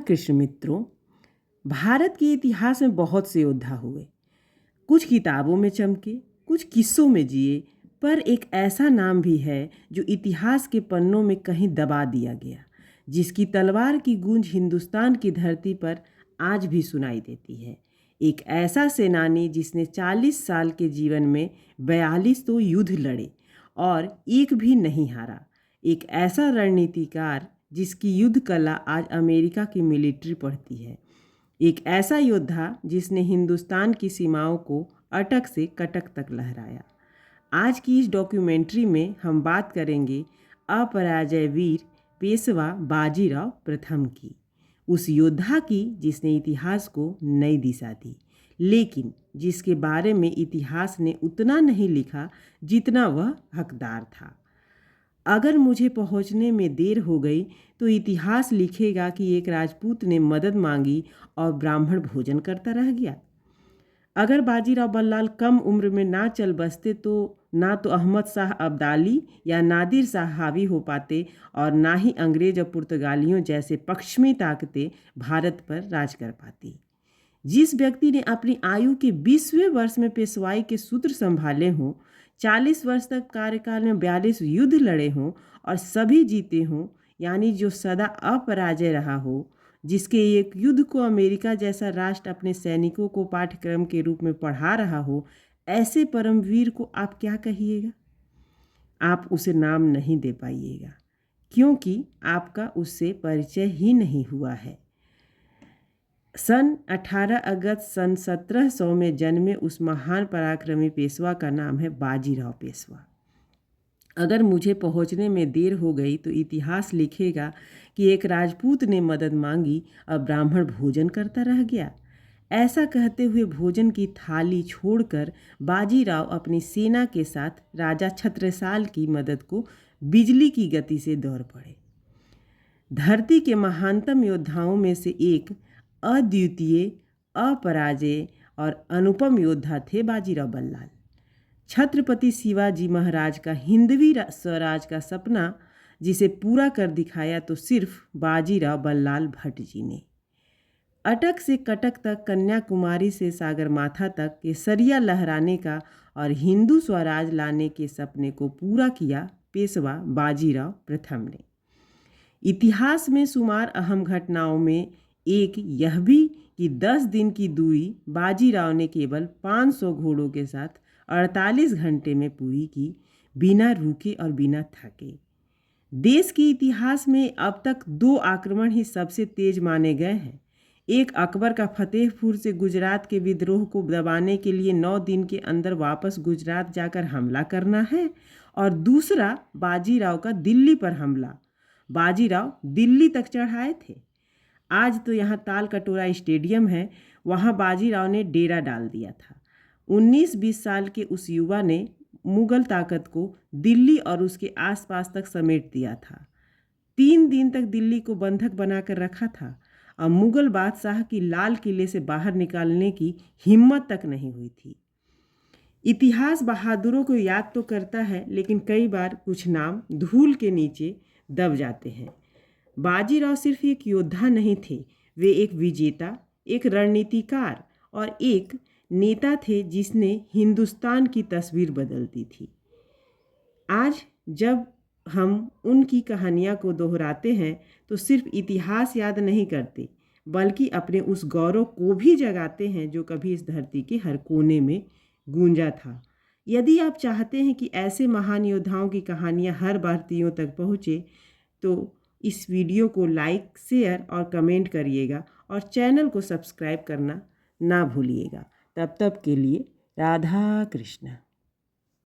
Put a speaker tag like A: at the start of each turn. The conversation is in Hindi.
A: कृष्ण मित्रों, भारत के इतिहास में बहुत से योद्धा हुए। कुछ किताबों में चमके, कुछ किस्सों में जिए, पर एक ऐसा नाम भी है जो इतिहास के पन्नों में कहीं दबा दिया गया, जिसकी तलवार की गूंज हिंदुस्तान की धरती पर आज भी सुनाई देती है। एक ऐसा सेनानी जिसने 40 साल के जीवन में 42 तो युद्ध लड़े और एक भी नहीं हारा। एक ऐसा रणनीतिकार जिसकी युद्ध कला आज अमेरिका की मिलिट्री पढ़ती है। एक ऐसा योद्धा जिसने हिंदुस्तान की सीमाओं को अटक से कटक तक लहराया। आज की इस डॉक्यूमेंट्री में हम बात करेंगे अपराजय वीर पेशवा बाजीराव प्रथम की, उस योद्धा की जिसने इतिहास को नई दिशा दी, लेकिन जिसके बारे में इतिहास ने उतना नहीं लिखा जितना वह हकदार था। अगर मुझे पहुंचने में देर हो गई तो इतिहास लिखेगा कि एक राजपूत ने मदद मांगी और ब्राह्मण भोजन करता रह गया। अगर बाजीराव बल्लाल कम उम्र में ना चल बसते तो ना तो अहमद शाह अब्दाली या नादिर शाह हावी हो पाते और ना ही अंग्रेज और पुर्तगालियों जैसे पश्चिमी ताकतें भारत पर राज कर पाती। जिस व्यक्ति ने अपनी आयु के 20वें वर्ष में पेशवाई के सूत्र संभाले हों, 40 वर्ष तक कार्यकाल में 42 युद्ध लड़े हों और सभी जीते हों, यानी जो सदा अपराजय रहा हो, जिसके एक युद्ध को अमेरिका जैसा राष्ट्र अपने सैनिकों को पाठ्यक्रम के रूप में पढ़ा रहा हो, ऐसे परमवीर को आप क्या कहिएगा? आप उसे नाम नहीं दे पाइएगा, क्योंकि आपका उससे परिचय ही नहीं हुआ है। सन 18 अगस्त सन 1700 में जन्मे उस महान पराक्रमी पेशवा का नाम है बाजीराव पेशवा। अगर मुझे पहुंचने में देर हो गई तो इतिहास लिखेगा कि एक राजपूत ने मदद मांगी और ब्राह्मण भोजन करता रह गया। ऐसा कहते हुए भोजन की थाली छोड़कर बाजीराव अपनी सेना के साथ राजा छत्रसाल की मदद को बिजली की गति से दौड़ पड़े। धरती के महानतम योद्धाओं में से एक अद्वितीय, अपराजय और अनुपम योद्धा थे बाजीराव बल्लाल। छत्रपति शिवाजी महाराज का हिंदवी स्वराज का सपना जिसे पूरा कर दिखाया तो सिर्फ बाजीराव बल्लाल भट्ट जी ने। अटक से कटक तक, कन्याकुमारी से सागरमाथा तक केसरिया लहराने का और हिंदू स्वराज लाने के सपने को पूरा किया पेशवा बाजीराव प्रथम ने। इतिहास में शुमार अहम घटनाओं में एक यह भी कि 10 दिन की दूरी बाजीराव ने केवल 500 घोड़ों के साथ 48 घंटे में पूरी की, बिना रुके और बिना थके। देश के इतिहास में अब तक 2 आक्रमण ही सबसे तेज माने गए हैं। एक अकबर का फतेहपुर से गुजरात के विद्रोह को दबाने के लिए 9 दिन के अंदर वापस गुजरात जाकर हमला करना है, और दूसरा बाजीराव का दिल्ली पर हमला। बाजीराव दिल्ली तक चढ़ाए थे। आज तो यहाँ ताल कटोरा स्टेडियम है, वहाँ बाजीराव ने डेरा डाल दिया था। 19-20 साल के उस युवा ने मुगल ताकत को दिल्ली और उसके आसपास तक समेट दिया था। 3 दिन तक दिल्ली को बंधक बनाकर रखा था और मुगल बादशाह की लाल किले से बाहर निकालने की हिम्मत तक नहीं हुई थी। इतिहास बहादुरों को याद तो करता है, लेकिन कई बार कुछ नाम धूल के नीचे दब जाते हैं। बाजीराव सिर्फ एक योद्धा नहीं थे, वे एक विजेता, एक रणनीतिकार और एक नेता थे जिसने हिंदुस्तान की तस्वीर बदल दी थी। आज जब हम उनकी कहानियाँ को दोहराते हैं तो सिर्फ इतिहास याद नहीं करते, बल्कि अपने उस गौरव को भी जगाते हैं जो कभी इस धरती के हर कोने में गूंजा था। यदि आप चाहते हैं कि ऐसे महान योद्धाओं की कहानियाँ हर भारतीयों तक पहुँचे तो इस वीडियो को लाइक, शेयर और कमेंट करिएगा और चैनल को सब्सक्राइब करना ना भूलिएगा। तब तक के लिए राधा कृष्ण।